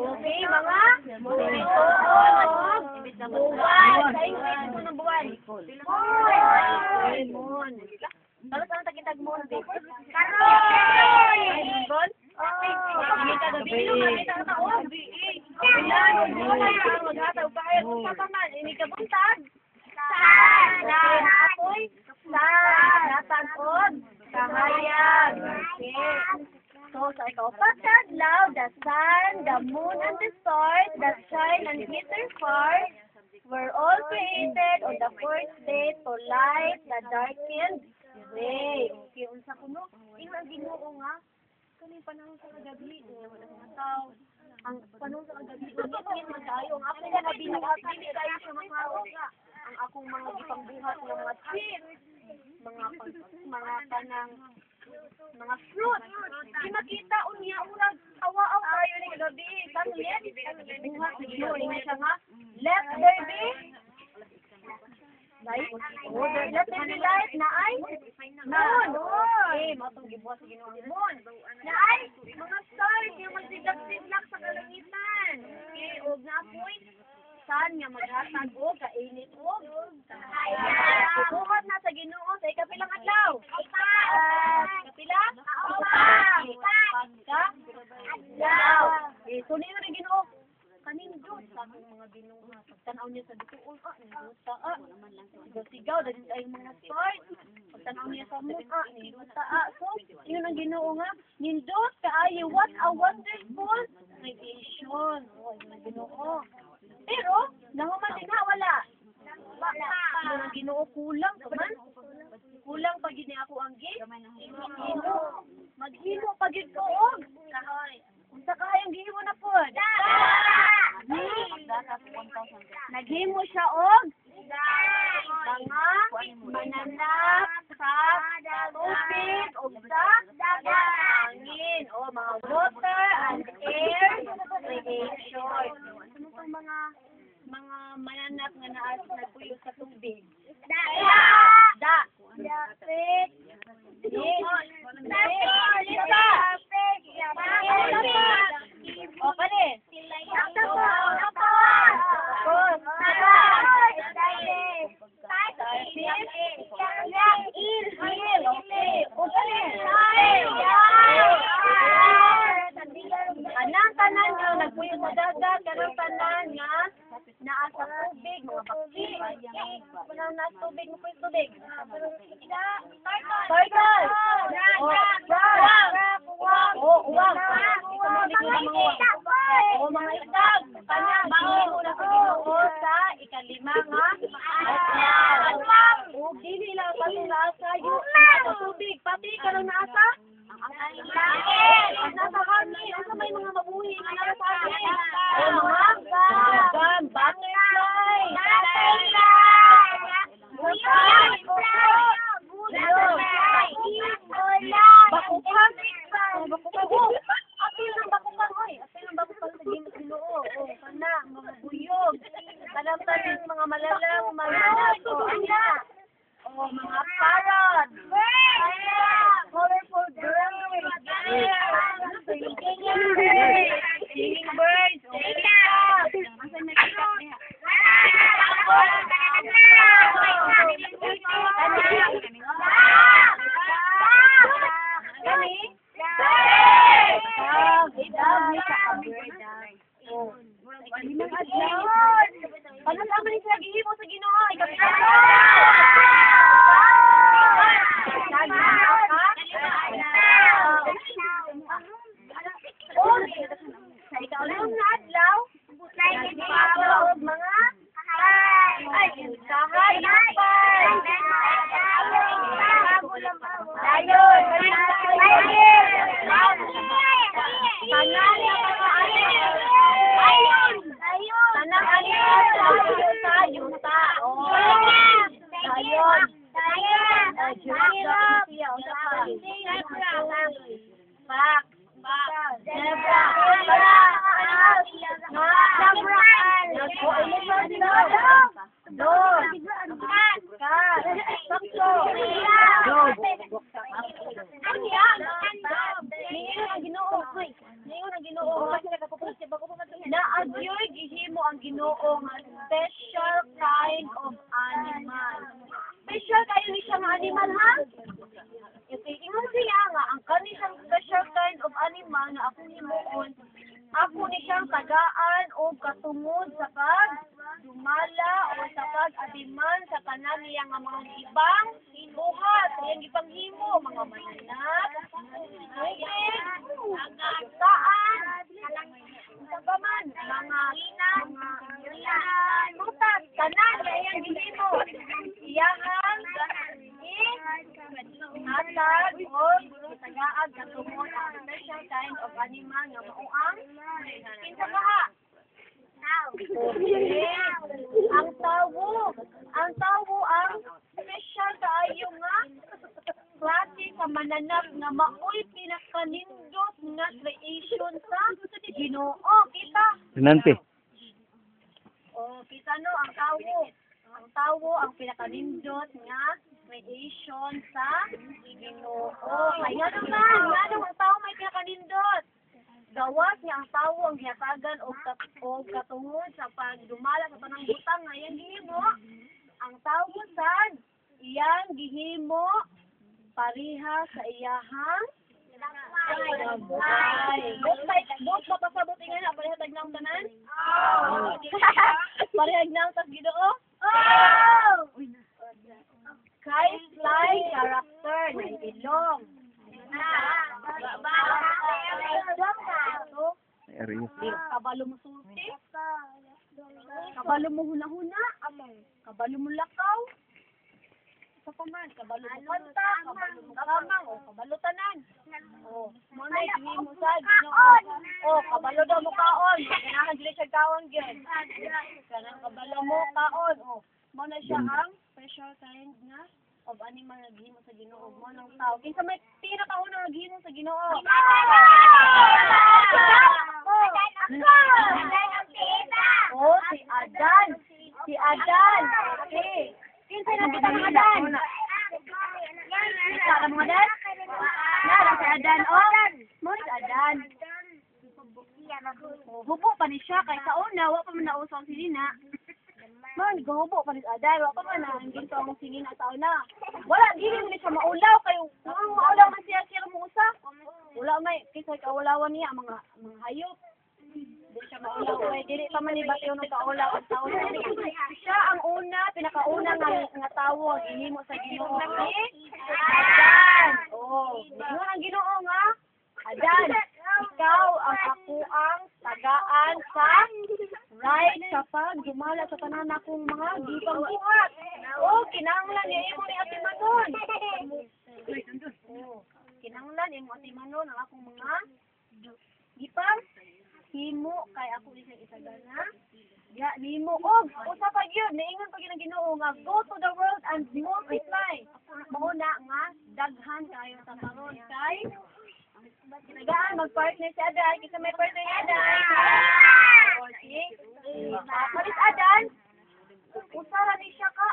Okay, mga buwan. Buwan. Sa English mo ng buwan. Moon. Tapos ang tagitag moon, babe? Karoy! Moon? Hindi ka gabi. Hindi ka taon. Maghataw pa kayo. Kung pa man, hindi ka buntag. Saan? Apoy? Saan? Natagod? Kahayag. Okay. So, sa ikaw-upat kadlaw, the sun, the moon, and the stars that shine and glitter far were all created on the fourth day to light the darkened day. Okay, unsa kuno? Ino ang Ginoo nga kaning panahon sa kagabi, wala sa taw. Ang panahon sa kagabi, init man kayo. Ang akong mga binuhat, dili kayo siya makaon nga. Ang akong mga gipangbuhat ng mga trees, mga kanang mga fruit. Di makita unya urag awa-aw kayo ni gabi. Kano yan? Buhat ni Ginoo ni siya nga. Let there be light. Oh, let there be light na ay moon. Okay, matong gibuhat si Ginoo ni moon. Na ay mga stars yung magsiglag-siglag sa kalangitan. Okay, og naapoy saan nga maghatag o kainit o buhat na sa Ginoo sa ikapilang adlaw. Kapila? Pagka? Adlaw. So, niyo rin Ginoo. Kaning Diyos sa akong mga binuha. Pagtanaw niya sa bituon, niluta, sigaw, dahil tayong mga stars. Pagtanaw niya sa muka, niluta, So, yun ang Ginoo nga. Nindot, kaayo, what a wonderful creation. Oh, yun ang Ginoo. Pero, nahuman din ha, wala. Yun ang Ginoo, kulang pa man. Kulang pa gini ako ang Ginoo. Maghimo pa gid ko og unsa kayong gihimo na pod? Naghimo siya og mga mananap sa tubig o sa hangin o mga water and air creation. Ano pang mga mananap nga nagpuyo sa tubig? Da. O, pali. Tanan nga nagpuyo sa dagat, karong tanan nga naa sa tubig, mga bakti. Kung nasa tubig, mo po yung tubig. Turtle! Uwag! Mga isdag! Kanya, bahimo na sa Ginoo sa ikalima nga adlaw. Dili lang pati nasa sa tubig, pati karong nasa nasa hangin. Asa may mga mabuhi nga nasa hangin? Mga butterfly. Bakukan. Apil ng bakukan, hoy. Apil ng bakukan sa Ginoo. Kana, mga buyog. Talam-talim mga malalang mananap. Mga parrot. Colorful birds. Singing birds. Ano naman yung nag-iimo sa Ginoo? Sa ikalawang na adlaw, mga Ginoo kasi nakapupunta Ginoo nga special kind of animal. Special kayo ni siya nga animal, ha? Okay, ingon siya nga, ang kanisang special kind of animal na ako himuon, ako ni siyang tagaan o katungod sa dumala o sa adiman sa kanan niya nga mga ibang buhat, yung ibang himo, mga mananap, hugid, saan, sa baman, mga lutas, kanan, yung gihimo, iyahan, hatag, o tagaag, katungod, ang special kind of animal nga mauang, kinsa kaha? Okay. Ang tawo ang special kaayo nga klase sa mananap nga maoy pinakanindot nga creation sa Ginoo. Kita? Nanti. Kita no ang tawo. Ang tawo ang pinakanindot nga creation sa Ginoo. Ayan naman, ang tawo may pinakanindot. Gawas niya ang tawo ang gihatagan o katungod sa pagdumala sa tanang butang nga iyang gihimo. Ang tawo sad iyang gihimo pariha sa iyahang Bot ba pasabot nga na pareha tagnang tanan? Pareha nang tas Ginoo? Christ-like character na ilong. Kabalo mo sulti, kabalo mo huna-huna, kabalo mo lakaw, isa pa man, kabalo mo kanta, kabalo mo kamang, o kabalo tanan. Mo na yung mo sa Ginoo. Kabalo daw mo kaon, kailangan dili siya kaon gyud. Kanang kabalo mo kaon, mo na siya ang special kind na of animal nga gihimo sa Ginoo. Mo nang tao. Kinsa may pinakauna nga gihimo sa Ginoo? Si Adan. Si Adan. Okay. Kinsa na kita mga Adan? Kita mga Adan? Nara si Adan. Mo si Adan. Hubo pa ni siya kay kauna wa pa man nausang si Lina. Man, gubo pa ni Adan, wa pa man ang ginto ang singin at taon na. Wala dili man siya maulaw kayo. Maulaw man siya mo usa. Wala may kisay kaulawan niya mga hayop. Dili siya maulaw kay dili pa man ni batyo ng kaulaw at taon. Siya ang pinakauna nga tawo ang ihimo sa Ginoo. Adan. Ingon ang Ginoo nga. Adan, ikaw ang ako ang tagaan sa right sa pagdumala sa tanan akong mga gipang buhat. Kinahanglan niya imo ni Ate Manon. Kinahanglan imo Ate Manon ang akong mga gipang himo kay ako isang isagana. Ya nimo usa pa gyud niingon pa gyud ang Ginoo nga go to the world and multiply. Mao na nga daghan kayo sa karon kay Nagaan, mag-partner si Adan. Kasi may partner si Adan. Okay. Maris Adan, usara ni siya ka.